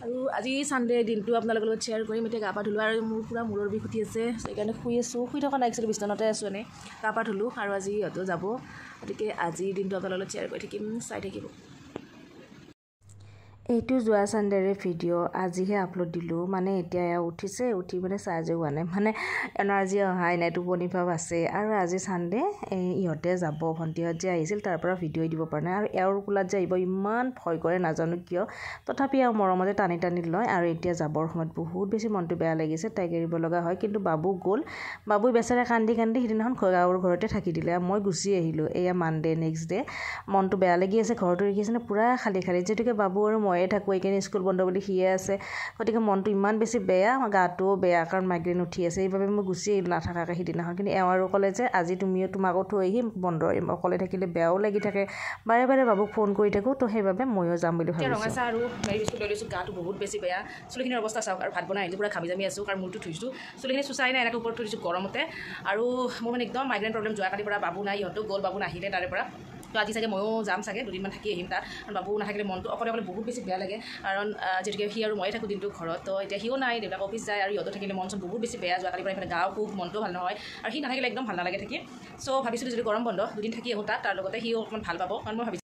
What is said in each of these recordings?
আৰু আজি সানডে দিনটো আপোনালোকৰ লগত শ্বেয়াৰ কৰিম এতিয়া গা পা ধুলো আৰু মোৰ পুৰা মূৰৰ বিষ উঠি আছে সেইকাৰণে শুই থকা নাই একচুৱেলি বিছনাতে আছোঁ এনে গা পা ধুলো আৰু আজি ইহঁতো যাব গতিকে আজি দিনটো আপোনালোকৰ লগত শ্বেয়াৰ কৰি থাকিম চাই থাকিব এইটো যোৱা সানডেৰে ভিডিঅ' আজিহে আপলোড দিলোঁ মানে এতিয়া উঠিছে উঠি মানে চাৰ্জে হোৱা নাই মানে এনাৰ্জি অহাই নাই টোপনি ভাৱ আছে আৰু আজি সানডে ইহঁতে যাব ভণ্টিহঁত যে আহিছিল তাৰ পৰা ভিডিঅ' দিব পৰা নাই আৰু এওঁৰ কোলাত যে আহিব ইমান ভয় কৰে নাজানো কিয় তথাপি আৰু মৰমতে টানি টানি লয় আৰু এতিয়া যাবৰ সময়ত বহুত বেছি মনটো বেয়া লাগিছে তাইক এৰিব লগা হয় কিন্তু বাবু গ'ল বাবু বেচাৰে কান্দি কান্দি সিদিনাখন গাঁৱৰ ঘৰতে থাকি দিলে মই গুচি আহিলোঁ এয়া মানডে নেক্সট ডে মনটো বেয়া লাগি আছে ঘৰটো ৰাখিছে নে পুৰা খালী খালী যিহেতুকে বাবু আৰু ময়ে থাকোঁ এইকাৰণে স্কুল বন্ধ বুলি সিয়ে আছে গতিকে মনটো ইমান বেছি বেয়া গাটোও বেয়া কাৰণ মাইগ্ৰেইন উঠি আছে এইবাবে মই গুচি আহিলোঁ নাথাকাকৈ সিদিনাখন কিন্তু এওঁ আৰু ক'লে যে আজি তুমিও তোমাকো থৈ আহিম বন্ধ অকলে থাকিলে বেয়াও লাগি থাকে বাৰে বাৰে বাবুক ফোন কৰি থাকোঁ তো সেইবাবে ময়ো যাম বুলি ভাবিছোঁ ৰঙা চাহ আৰু মেৰি বিস্কুট লৈ লৈছোঁ গাটো বহুত বেছি বেয়া চুলিখিনিৰ অৱস্থা চাওক আৰু ভাত বনাই আহিলোঁ পুৰা ঘামি জামি আছোঁ কাৰণ মূৰটো ধুইছোঁ চুলিখিনি চুচাই নাই এনেকৈ ওপৰত থৈ দিছোঁ গৰমতে আৰু মোৰ মানে একদম মাইগ্ৰেইন প্ৰব্লেম যোৱাকালিৰ পৰা বাবু নাই ইহঁতো গ'ল বাবু নাহিলে তাৰে পৰা তো আজি চাগে ময়ো যাম চাগে দুদিনমান থাকি আহিম তাত কাৰণ বাবু নাথাকিলে মনটো অকলে অকলে বহুত বেছি বেয়া লাগে কাৰণ যিহেতুকে সি আৰু ময়ে থাকোঁ দিনটো ঘৰত তো এতিয়া সিও নাই দেউতাক অফিচ যায় আৰু ইহঁতো থাকিলে মন চন বহুত বেছি বেয়া যোৱাকালিৰ পৰা এইফালে গাও খুব মনটো ভাল নহয় আৰু সি নাথাকিলে একদম ভাল নালাগে থাকি চ' ভাবিছিলোঁ যদি গৰম বন্ধ দুদিন থাকি আহোঁ তাত তাৰ লগতে সিও অকণমান ভাল পাব কাৰণ মই ভাবিছোঁ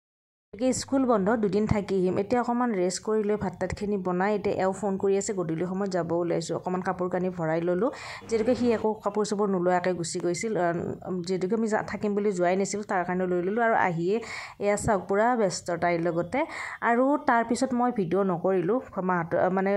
স্কুল বন্ধ দুদিন থাকি আহিম এতিয়া অকণমান ৰেষ্ট কৰি লৈ ভাত তাতখিনি বনাই এতিয়া এওঁ ফোন কৰি আছে গধূলি সময়ত যাব ওলাইছোঁ অকণমান কাপোৰ কানি ভৰাই ল'লোঁ যিহেতুকে সি একো কাপোৰ চাপোৰ নোলোৱাকৈ গুচি গৈছিল যিহেতুকে আমি থাকিম বুলি যোৱাই নাছিলোঁ তাৰ কাৰণে লৈ ল'লোঁ আৰু আহিয়ে এয়া চাওক পুৰা ব্যস্ত তাইৰ লগতে আৰু তাৰপিছত মই ভিডিঅ' নকৰিলোঁ মাহঁতৰ মানে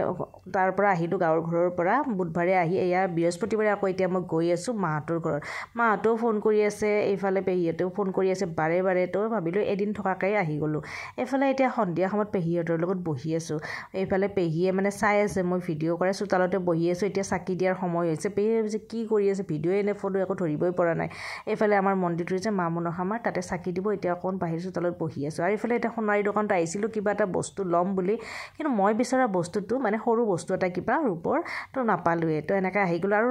তাৰ পৰা আহিলোঁ গাঁৱৰ ঘৰৰ পৰা বুধবাৰে আহি এয়া বৃহস্পতিবাৰে আকৌ এতিয়া মই গৈ আছোঁ মাহঁতৰ ঘৰত মাহঁতেও ফোন কৰি আছে এইফালে পেহীহঁতেও ফোন কৰি আছে বাৰে বাৰে তো ভাবিলোঁ এদিন থকাকৈ আহি গ'লোঁ এইফালে এতিয়া সন্ধিয়া সময়ত পেহীহঁতৰ লগত বহি আছোঁ এইফালে পেহীয়ে মানে চাই আছে মই ভিডিঅ' কৰে চোতালতে বহি আছোঁ এতিয়া চাকি দিয়াৰ সময় হৈছে পেহীয়ে ভাবিছে কি কৰি আছে ভিডিঅ'ই এনে ফটো একো ধৰিবই পৰা নাই এইফালে আমাৰ মন্দিৰটো যে মা মনসামাৰ তাতে চাকি দিব এতিয়া অকণ বাহিৰ চোতালত বহি আছোঁ আৰু এইফালে এতিয়া সোণাৰী দোকানত আহিছিলোঁ কিবা এটা বস্তু ল'ম বুলি কিন্তু মই বিচৰা বস্তুটো মানে সৰু বস্তু এটা কিবা ৰূপৰ তো নাপালোঁৱে তো এনেকৈ আহি গ'লোঁ আৰু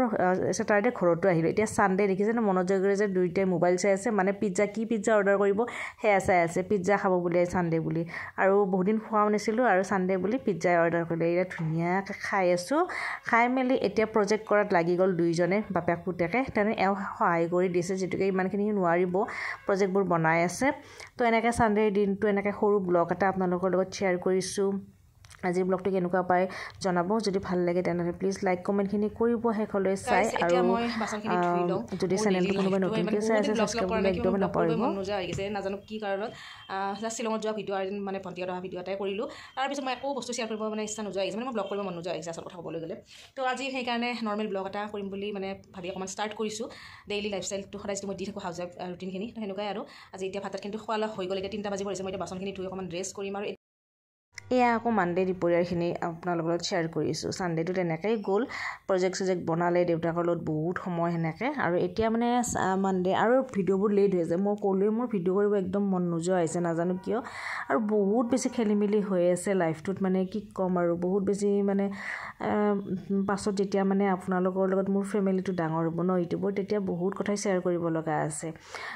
ছেটাৰডে ঘৰতো আহিলোঁ এতিয়া ছানডে দেখিছেনে মনোযোগ কৰি যে দুইটাই মোবাইল চাই আছে মানে পিজ্জা কি পিজ্জা অৰ্ডাৰ কৰিব সেয়া চাই আছে পিজ্জা খাব বুলি ছানডে বুলি আৰু বহুদিন খোৱাও নাছিলোঁ আৰু ছানডে বুলি পিজ্জাই অৰ্ডাৰ কৰিলে এতিয়া ধুনীয়াকৈ খাই আছোঁ খাই মেলি এতিয়া প্ৰজেক্ট কৰাত লাগি গ'ল দুইজনে বাপেক পুতেকে তেনে এওঁ সহায় কৰি দিছে যিটোকে ইমানখিনি নোৱাৰিব প্ৰজেক্টবোৰ বনাই আছে তো এনেকৈ ছানডেৰ দিনটো এনেকৈ সৰু ব্লগ এটা আপোনালোকৰ লগত শ্বেয়াৰ কৰিছোঁ আজিৰ ব্লগটো কেনেকুৱা পায় জনাব যদি ভাল লাগে তেনেহ'লে প্লিজ লাইক কমেণ্টখিনি কৰিব শেষলৈ চাই আৰু যদি চেনেলটো কোনোবাই নতুনকৈ চাই আছে ছাবস্ক্ৰাইব কৰিবলৈ একদমেই নপাহৰিব নোযোৱা হৈ গৈছে নাজানো কি কাৰণত শ্বিলঙত যোৱা ভিডিঅ' মানে ভণ্টিহঁত অহা ভিডিঅ' এটাই কৰিলোঁ তাৰপিছত মই একো বস্তু শ্বেয়াৰ কৰিব মানে ইচ্ছা নোযোৱা আহিছে মানে মই ব্লগ কৰিব মন নোযোৱা আহিছে আচল কথা ক'বলৈ গ'লে তো আজি সেইকাৰণে নৰ্মেল ব্লগ এটা কৰিম বুলি মানে ভাবি অকণমান ষ্টাৰ্ট কৰিছোঁ ডেইলি লাইফষ্টাইলটো সদায় যদি মই দি থাকোঁ হাউচ ৱাইফ ৰুটিনখিনি তো সেনেকুৱাই আৰু আজি এতিয়া ভাতত কিন্তু খোৱা হৈ গ'ল এতিয়া 3টা বাজিব হৈছে মই এতিয়া বাচনখিনি ধুই অকণমান ৰেষ্ট কৰিম আৰু এয়া আকৌ মানডে দুপৰীয়াৰখিনি আপোনালোকৰ লগত শ্বেয়াৰ কৰিছোঁ ছানডেটো তেনেকৈয়ে গ'ল প্ৰজেক্ট চজেক্ট বনালে দেউতাকৰ লগত বহুত সময় সেনেকৈ আৰু এতিয়া মানে মানডে আৰু ভিডিঅ'বোৰ লেট হৈ আছে মই ক'লোৱে মোৰ ভিডিঅ' কৰিব একদম মন নোযোৱা হৈছে নাজানো কিয় আৰু বহুত বেছি খেলি মেলি হৈ আছে লাইফটোত মানে কি ক'ম আৰু বহুত বেছি মানে পাছত যেতিয়া মানে আপোনালোকৰ লগত মোৰ ফেমিলিটো ডাঙৰ হ'ব ন ইউটিউবত তেতিয়া বহুত কথাই শ্বেয়াৰ কৰিব লগা আছে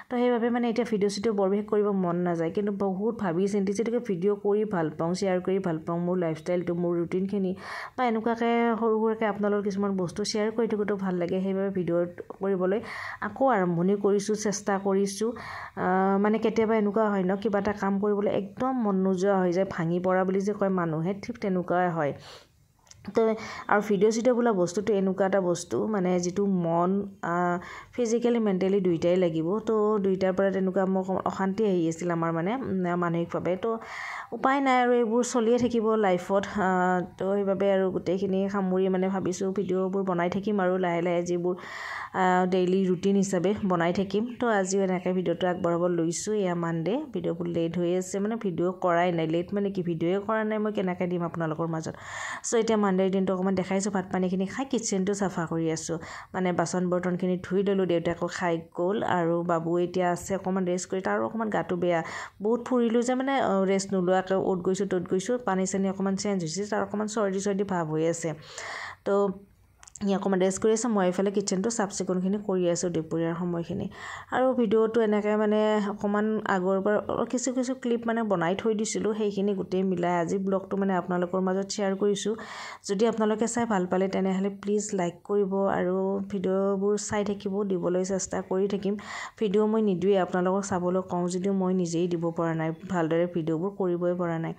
তো সেইবাবে মানে এতিয়া ভিডিঅ' চিডিঅ' বৰ বিশেষ কৰিব মন নাযায় কিন্তু বহুত ভাবি চিন্তি যিহেতুকে ভিডিঅ' কৰি ভাল পাওঁ শ্বেয়াৰ কৰি ভাল পাওঁ মোৰ লাইফষ্টাইলটো মোৰ ৰুটিনখিনি বা এনেকুৱাকৈ সৰু সুৰাকৈ আপোনালোকৰ কিছুমান বস্তু শ্বেয়াৰ কৰি থাকোঁতো ভাল লাগে সেইবাবে ভিডিঅ' কৰিবলৈ আকৌ আৰম্ভণি কৰিছোঁ চেষ্টা কৰিছোঁ মানে কেতিয়াবা এনেকুৱা হয় ন কিবা এটা কাম কৰিবলৈ একদম মন নোযোৱা হৈ যায় ভাঙি পৰা বুলি যে কয় মানুহে ঠিক তেনেকুৱাই হয় তো আৰু ভিডিঅ' চিডিঅ' বোলা বস্তুটো এনেকুৱা এটা বস্তু মানে যিটো মন ফিজিকেলি মেণ্টেলি দুইটাই লাগিব তো দুইটাৰ পৰা তেনেকুৱা মোক অশান্তি আহি আছিল আমাৰ মানে মানসিকভাৱে তো উপায় নাই আৰু এইবোৰ চলিয়ে থাকিব লাইফত তো সেইবাবে আৰু গোটেইখিনি সামৰি মানে ভাবিছোঁ ভিডিঅ'বোৰ বনাই থাকিম আৰু লাহে লাহে যিবোৰ ডেইলি ৰুটিন হিচাপে বনাই থাকিম তো আজিও এনেকৈ ভিডিঅ'টো আগবঢ়াব লৈছোঁ এয়া মানডে ভিডিঅ'বোৰ লেট হৈ আছে মানে ভিডিঅ' কৰাই নাই লেট মানে কি ভিডিঅ'ই কৰা নাই মই কেনেকৈ দিম আপোনালোকৰ মাজত চ' এতিয়া মানডেৰ দিনটো অকণমান দেখাইছোঁ ভাত পানীখিনি খাই কিটচেনটো চাফা কৰি আছোঁ মানে বাচন বৰ্তনখিনি ধুই ল'লোঁ দেউতাকো খাই গ'ল আৰু বাবু এতিয়া আছে অকণমান ৰেষ্ট কৰি তাৰো অকণমান গাটো বেয়া বহুত ফুৰিলোঁ যে মানে ৰেষ্ট নোলোৱাকৈ অ'ত গৈছোঁ ত'ত গৈছোঁ পানী চানী অকণমান চেঞ্জ হৈছে তাৰ অকণমান চৰ্দি ভাৱ হৈ আছে তো ই অকণমান ৰেষ্ট কৰি আছে মই এইফালে কিটচেনটো চাফ চিকুণখিনি কৰি আছোঁ দুপৰীয়াৰ সময়খিনি আৰু ভিডিঅ'টো এনেকৈ মানে অকণমান আগৰ পৰা কিছু কিছু ক্লিপ মানে বনাই থৈ দিছিলোঁ সেইখিনি গোটেই মিলাই আজি ব্লগটো মানে আপোনালোকৰ মাজত শ্বেয়াৰ কৰিছোঁ যদি আপোনালোকে চাই ভাল পালে তেনেহ'লে প্লিজ লাইক কৰিব আৰু ভিডিঅ'বোৰ চাই থাকিব দিবলৈ চেষ্টা কৰি থাকিম ভিডিঅ' মই নিদিওঁৱে আপোনালোকক চাবলৈ কওঁ যদিও মই নিজেই দিব পৰা নাই ভালদৰে ভিডিঅ'বোৰ কৰিবই পৰা নাই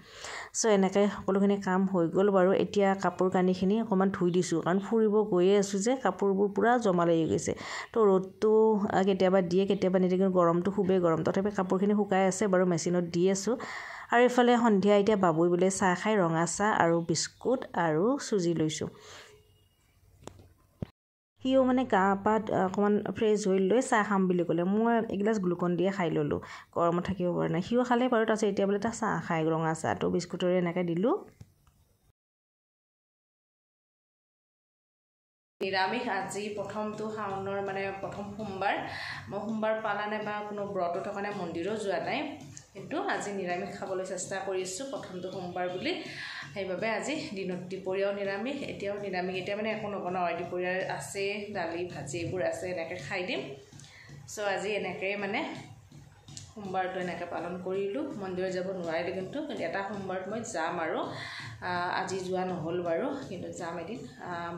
চ' এনেকৈ সকলোখিনি কাম হৈ গ'ল বাৰু এতিয়া কাপোৰ কানিখিনি অকণমান ধুই দিছোঁ কাৰণ ফুৰিব গৈয়ে আছোঁ যে কাপোৰবোৰ পূৰা জমা লাগি গৈছে তো ৰ'দটো কেতিয়াবা দিয়ে কেতিয়াবা নিদিয়ে কিন্তু গৰমটো খুবেই গৰম তথাপি কাপোৰখিনি শুকাই আছে বাৰু মেচিনত দি আছোঁ আৰু এইফালে সন্ধিয়া এতিয়া বাবুই বোলে চাহ খাই ৰঙা চাহ আৰু বিস্কুট আৰু চুজি লৈছোঁ সিও মানে গা পা অকণমান ফ্ৰেছ হৈ লৈ চাহ খাম বুলি ক'লে মই এগিলাচ গ্লুকন দিয়ে খাই ল'লোঁ গৰমত থাকিব পৰা নাই সিও খালে বাৰু তাৰপিছত এতিয়া বোলে তাৰ চাহ খাই ৰঙা চাহটো বিস্কুটৰে এনেকৈ দিলোঁ নিৰামিষ আজি প্ৰথমটো শাওনৰ মানে প্ৰথম সোমবাৰ মই সোমবাৰ পালা নাই বা কোনো ব্ৰত থকা নাই মন্দিৰো যোৱা নাই কিন্তু আজি নিৰামিষ খাবলৈ চেষ্টা কৰিছোঁ প্ৰথমটো সোমবাৰ বুলি সেইবাবে আজি দিনত দুপৰীয়াও নিৰামিষ এতিয়াও নিৰামিষ এতিয়া মানে একো নবনাওঁ দুপৰীয়াৰ আছে দালি ভাজি এইবোৰ আছে এনেকৈ খাই দিম চ' আজি এনেকৈ মানে সোমবাৰটো এনেকৈ পালন কৰিলোঁ মন্দিৰত যাব নোৱাৰিলোঁ কিন্তু এটা সোমবাৰত মই যাম আৰু আজি যোৱা নহ'ল বাৰু কিন্তু যাম এদিন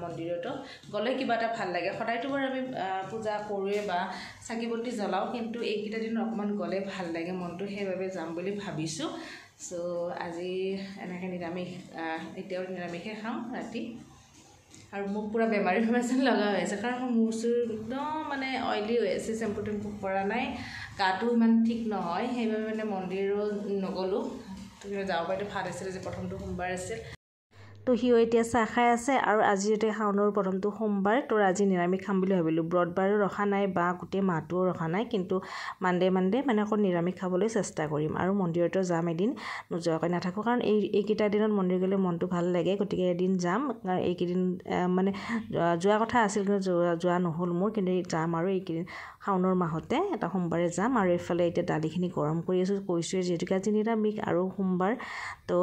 মন্দিৰতো গ'লে কিবা এটা ভাল লাগে সদায়তো বাৰু আমি পূজা কৰোঁৱে বা চাকি বন্তি জ্বলাওঁ কিন্তু এইকেইটা দিন অকণমান গ'লে ভাল লাগে মনটো সেইবাবে যাম বুলি ভাবিছোঁ চ' আজি এনেকৈ নিৰামিষ এতিয়াও নিৰামিষে খাম ৰাতি আৰু মোক পূৰা বেমাৰী যেন লগা হৈ আছে কাৰণ মোৰ মূৰ চুৰ একদম মানে অইলি হৈ আছে চেম্পু টেম্পু কৰা নাই গাটো ইমান ঠিক নহয় সেইবাবে মানে মন্দিৰো নগ'লোঁ যাব পাৰিতো ভাল আছিলে যে প্ৰথমটো সোমবাৰ আছিল তো সিও এতিয়া চাহ খাই আছে আৰু আজি যেতিয়া শাওনৰ প্ৰথমটো সোমবাৰ তোৰ আজি নিৰামিষ খাম বুলি ভাবিলোঁ ব্ৰত বাৰু ৰখা নাই বা গোটেই মাহটোও ৰখা নাই কিন্তু মানডে মানে আকৌ নিৰামিষ খাবলৈ চেষ্টা কৰিম আৰু মন্দিৰতো যাম এদিন নোযোৱাকৈ নাথাকোঁ কাৰণ এইকেইটা দিনত মন্দিৰ গ'লে মনটো ভাল লাগে গতিকে এদিন যাম এইকেইদিন মানে যোৱা কথা আছিল কিন্তু যোৱা নহ'ল মোৰ কিন্তু যাম আৰু এইকেইদিন শাওনৰ মাহতে এটা সোমবাৰে যাম আৰু এইফালে এতিয়া দালিখিনি গৰম কৰি আছোঁ কৈছোঁৱে যিহেতুকে আজি নিৰামিষ আৰু সোমবাৰ তো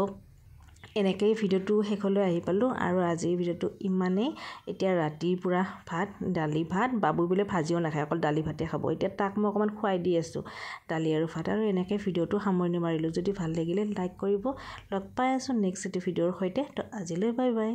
এনেকৈয়ে ভিডিঅ'টো শেষলৈ আহি পালোঁ আৰু আজিৰ ভিডিঅ'টো ইমানেই এতিয়া ৰাতিৰ পূৰা ভাত দালি ভাত বাবুই বোলে ভাজিও নাখায় অকল দালি ভাতে খাব এতিয়া তাক মই অকণমান খুৱাই দি আছোঁ দালি আৰু ভাত আৰু এনেকৈ ভিডিঅ'টো সামৰণি মাৰিলোঁ যদি ভাল লাগিলে লাইক কৰিব লগ পাই আছোঁ নেক্সট এটি ভিডিঅ'ৰ সৈতে তো আজিলৈ বাই বাই